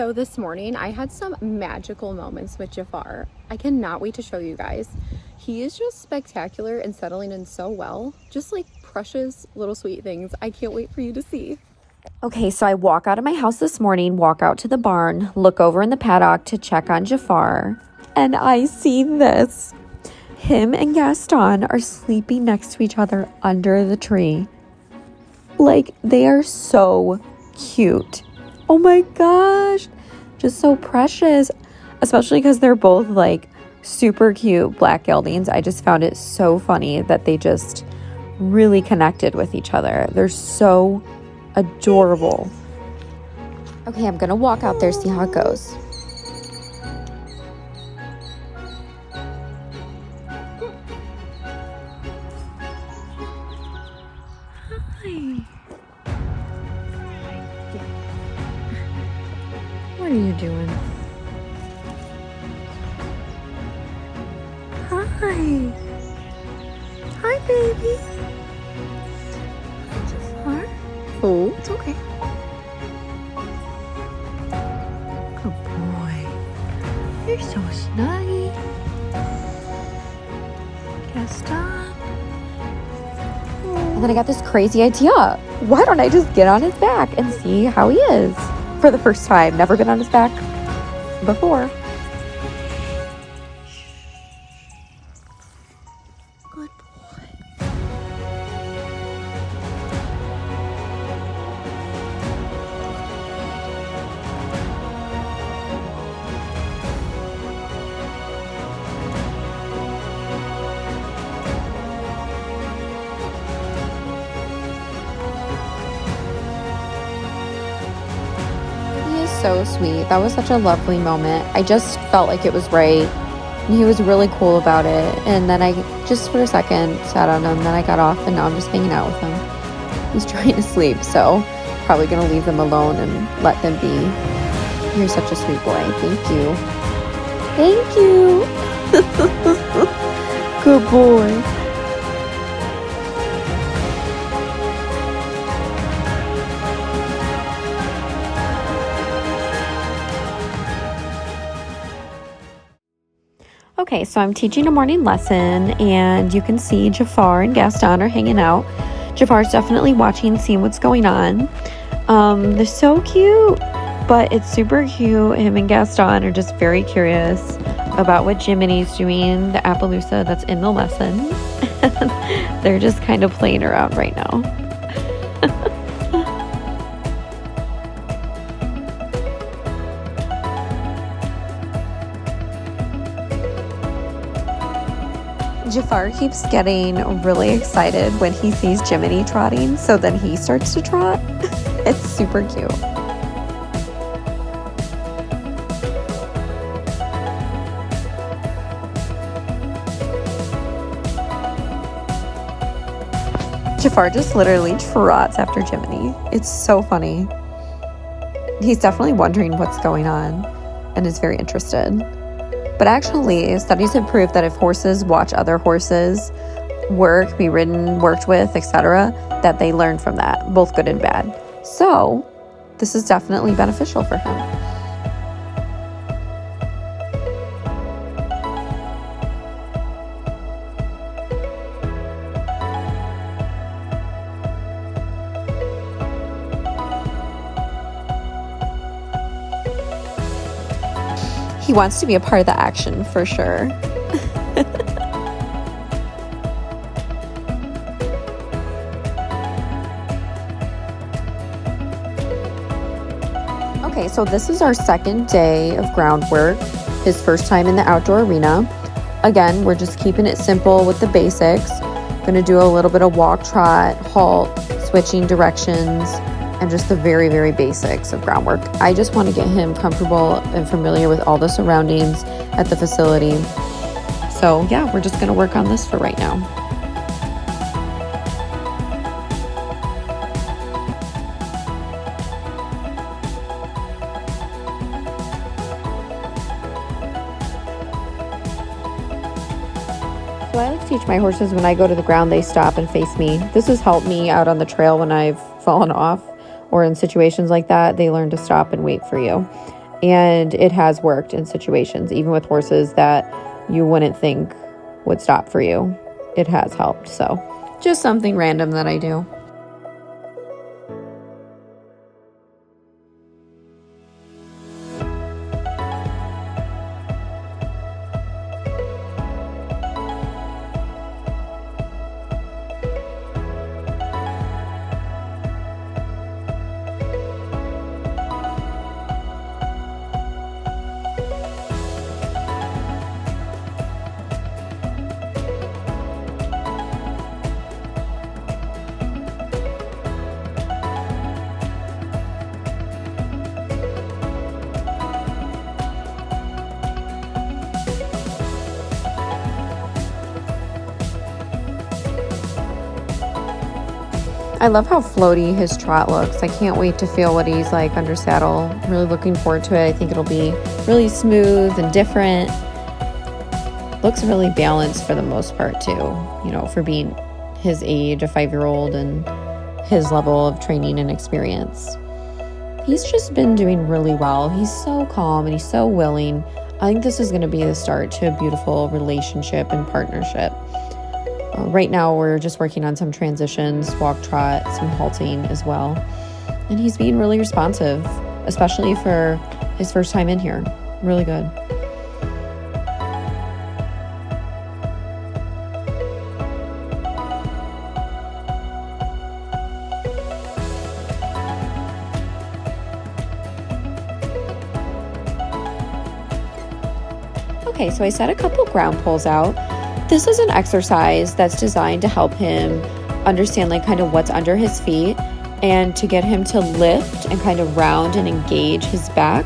So this morning I had some magical moments with Jafar. I cannot wait to show you guys. He is just spectacular and settling in so well. Just like precious little sweet things. I can't wait for you to see. Okay, so I walk out of my house this morning, walk out to the barn, look over in the paddock to check on Jafar, and I see this. Him and Gaston are sleeping next to each other under the tree. Like, they are so cute. Oh my gosh, just so precious, especially because they're both like super cute black geldings. I just found it so funny that they just really connected with each other. They're so adorable. Okay, I'm gonna walk out there, see how it goes. Hi. What are you doing? Hi. Hi, baby. Jafar? Oh, It's okay. Good boy. You're so snuggy. Gaston. And then I got this crazy idea. Why don't I just get on his back and see how he is? For the first time. Never been on his back before. Good boy. So sweet. That was such a lovely moment. I just felt like it was right. And he was really cool about it. And then I just for a second sat on him. Then I got off and now I'm just hanging out with him. He's trying to sleep, so probably gonna leave them alone and let them be. You're such a sweet boy. Thank you. Thank you. Good boy. Okay, so I'm teaching a morning lesson, and you can see Jafar and Gaston are hanging out. Jafar's definitely watching, seeing what's going on. They're so cute, but it's super cute. Him and Gaston are just very curious about what Jiminy's doing, the Appaloosa that's in the lesson. They're just kind of playing around right now. Jafar keeps getting really excited when he sees Jiminy trotting, so then he starts to trot. It's super cute. Jafar just literally trots after Jiminy. It's so funny. He's definitely wondering what's going on and is very interested. But actually, studies have proved that if horses watch other horses work, be ridden, worked with, etc., that they learn from that, both good and bad. So, this is definitely beneficial for him. He wants to be a part of the action for sure. Okay, so this is our second day of groundwork, his first time in the outdoor arena. Again, we're just keeping it simple with the basics. Gonna do a little bit of walk, trot, halt, switching directions, and just the very, very basics of groundwork. I just want to get him comfortable and familiar with all the surroundings at the facility. So yeah, we're just going to work on this for right now. So I like to teach my horses when I go to the ground, they stop and face me. This has helped me out on the trail when I've fallen off or in situations like that. They learn to stop and wait for you. And it has worked in situations, even with horses that you wouldn't think would stop for you. It has helped. So just something random that I do. I love how floaty his trot looks. I can't wait to feel what he's like under saddle. I'm really looking forward to it. I think it'll be really smooth and different. Looks really balanced for the most part too, you know, for being his age, a 5-year-old, and his level of training and experience. He's just been doing really well. He's so calm and he's so willing. I think this is going to be the start to a beautiful relationship and partnership. Right now, we're just working on some transitions, walk, trot, some halting as well. And he's being really responsive, especially for his first time in here. Really good. Okay, so I set a couple ground poles out. This is an exercise that's designed to help him understand like kind of what's under his feet and to get him to lift and kind of round and engage his back.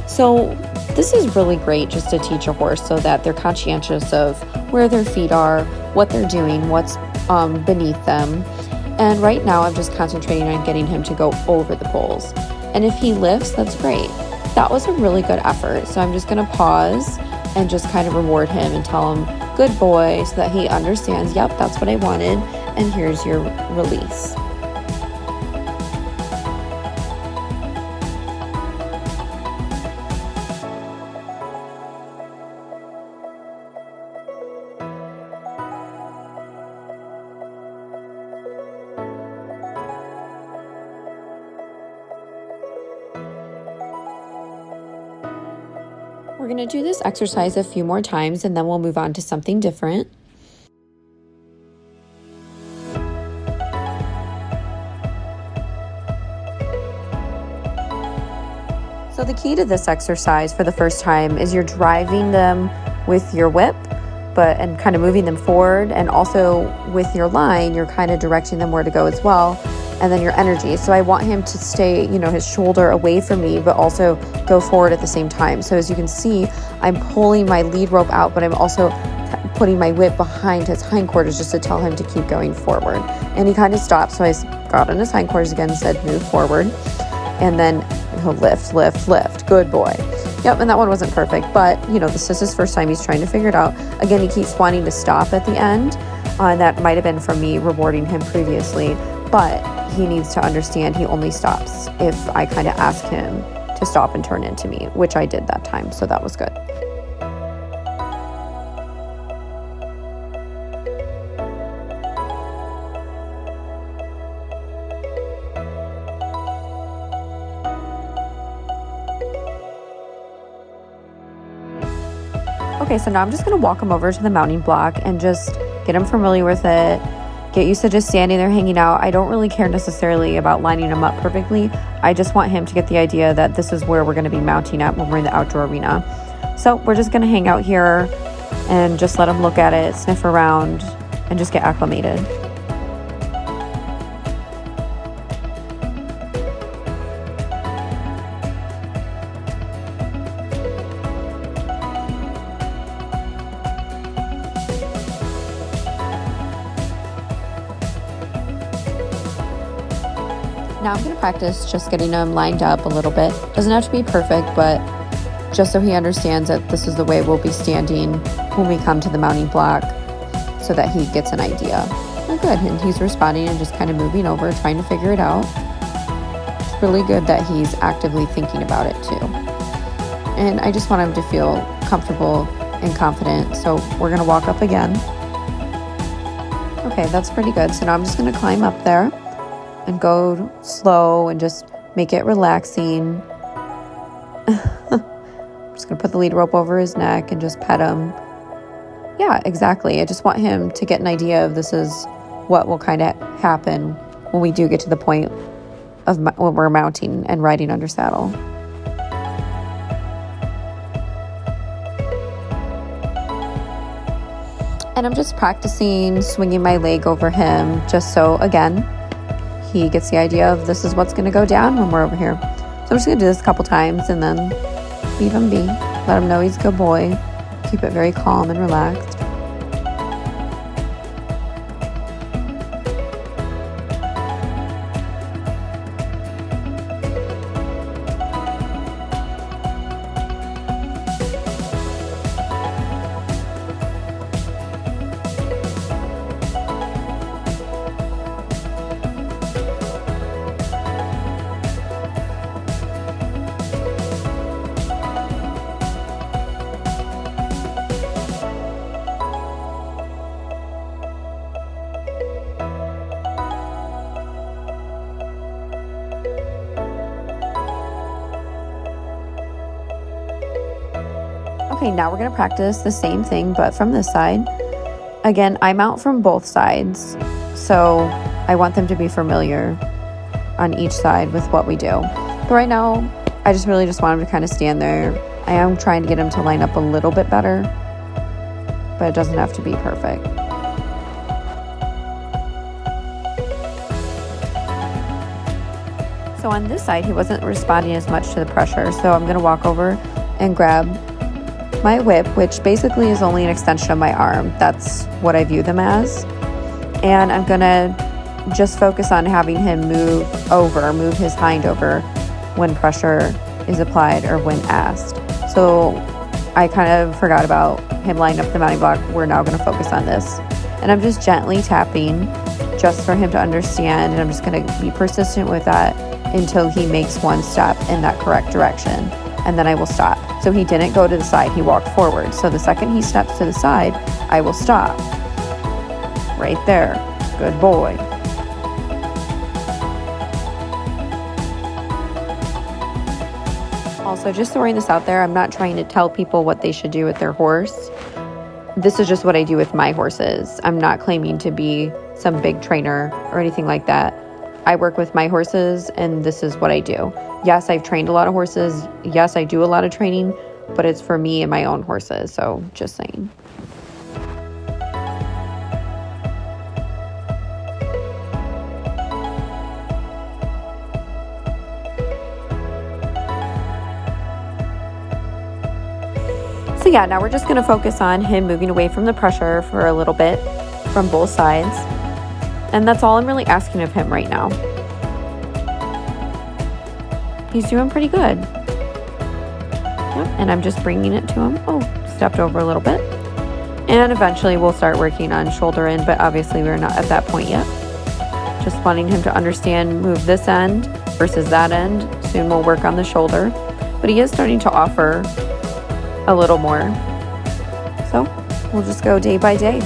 So this is really great just to teach a horse so that they're conscientious of where their feet are, what they're doing, what's beneath them. And right now I'm just concentrating on getting him to go over the poles. And if he lifts, that's great. That was a really good effort. So I'm just going to pause and just kind of reward him and tell him, good boy, so that he understands, yep, that's what I wanted, and here's your release. We're going to do this exercise a few more times and then we'll move on to something different. So the key to this exercise for the first time is you're driving them with your whip, and kind of moving them forward, and also with your line, you're kind of directing them where to go as well. And then your energy. So I want him to stay, his shoulder away from me, but also go forward at the same time. So as you can see, I'm pulling my lead rope out, but I'm also putting my whip behind his hindquarters just to tell him to keep going forward. And he kind of stopped. So I got on his hindquarters again and said, move forward. And then he'll lift, lift, lift. Good boy. Yep, and that one wasn't perfect, but this is his first time. He's trying to figure it out. Again, he keeps wanting to stop at the end. That might have been from me rewarding him previously, but he needs to understand he only stops if I kind of ask him to stop and turn into me, which I did that time, so that was good. Okay, so now I'm just going to walk him over to the mounting block and just get him familiar with it. Get used to just standing there hanging out. I don't really care necessarily about lining him up perfectly. I just want him to get the idea that this is where we're going to be mounting at when we're in the outdoor arena. So we're just going to hang out here and just let him look at it, sniff around, and just get acclimated. Now I'm going to practice just getting him lined up a little bit. Doesn't have to be perfect, but just so he understands that this is the way we'll be standing when we come to the mounting block so that he gets an idea. Oh, good. And he's responding and just kind of moving over, trying to figure it out. It's really good that he's actively thinking about it too. and I just want him to feel comfortable and confident. So we're gonna walk up again. Okay, that's pretty good. So now I'm just gonna climb up there and go slow and just make it relaxing. I'm just gonna put the lead rope over his neck and just pet him. Yeah, exactly. I just want him to get an idea of this is what will kind of happen when we do get to the point of when we're mounting and riding under saddle. And I'm just practicing swinging my leg over him just so, again, he gets the idea of this is what's going to go down when we're over here. So I'm just going to do this a couple times and then leave him be. Let him know he's a good boy. Keep it very calm and relaxed. Okay, now we're going to practice the same thing, but from this side. Again, I mount from both sides, so I want them to be familiar on each side with what we do. But right now, I just really want him to kind of stand there. I am trying to get him to line up a little bit better, but it doesn't have to be perfect. So on this side, he wasn't responding as much to the pressure, so I'm going to walk over and grab my whip, which basically is only an extension of my arm. That's what I view them as. And I'm gonna just focus on having him move his hind over when pressure is applied or when asked. So I kind of forgot about him lining up the mounting block. We're now gonna focus on this. And I'm just gently tapping just for him to understand. And I'm just gonna be persistent with that until he makes one step in that correct direction. And then I will stop. So he didn't go to the side, he walked forward. So the second he steps to the side, I will stop. Right there. Good boy. Also, just throwing this out there, I'm not trying to tell people what they should do with their horse. This is just what I do with my horses. I'm not claiming to be some big trainer or anything like that. I work with my horses and this is what I do. Yes, I've trained a lot of horses. Yes, I do a lot of training, but it's for me and my own horses. So just saying. So yeah, now we're just going to focus on him moving away from the pressure for a little bit from both sides. And that's all I'm really asking of him right now. He's doing pretty good. Yep, and I'm just bringing it to him. Oh, stepped over a little bit. And eventually we'll start working on shoulder in, but obviously we're not at that point yet. Just wanting him to understand, move this end versus that end. Soon we'll work on the shoulder. But he is starting to offer a little more. So we'll just go day by day.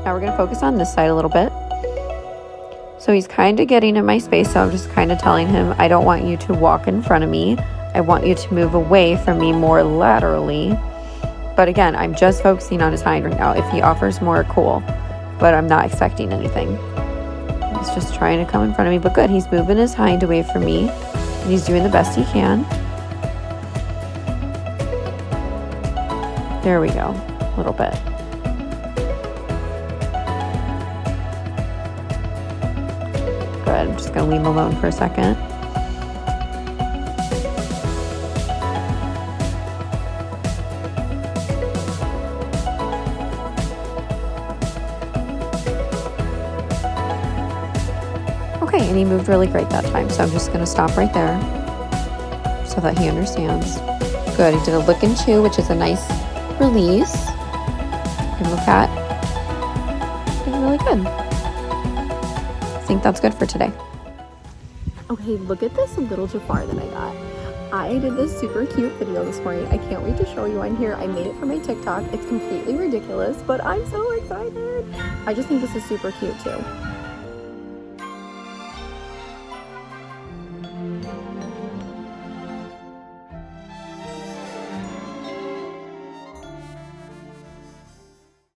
Now we're going to focus on this side a little bit. So he's kind of getting in my space, so I'm just kind of telling him, I don't want you to walk in front of me. I want you to move away from me more laterally. But again, I'm just focusing on his hind right now. If he offers more, cool. But I'm not expecting anything. He's just trying to come in front of me. But good, he's moving his hind away from me. And he's doing the best he can. There we go. A little bit. I'm just going to leave him alone for a second. Okay, and he moved really great that time, so I'm just going to stop right there. so that he understands. Good. He did a lick and chew, which is a nice release. Give him a pat. Doing really good. I think that's good for today. Okay, look at this little Jafar that I got. I did this super cute video this morning. I can't wait to show you on here. I made it for my TikTok. It's completely ridiculous, but I'm so excited. I just think this is super cute too.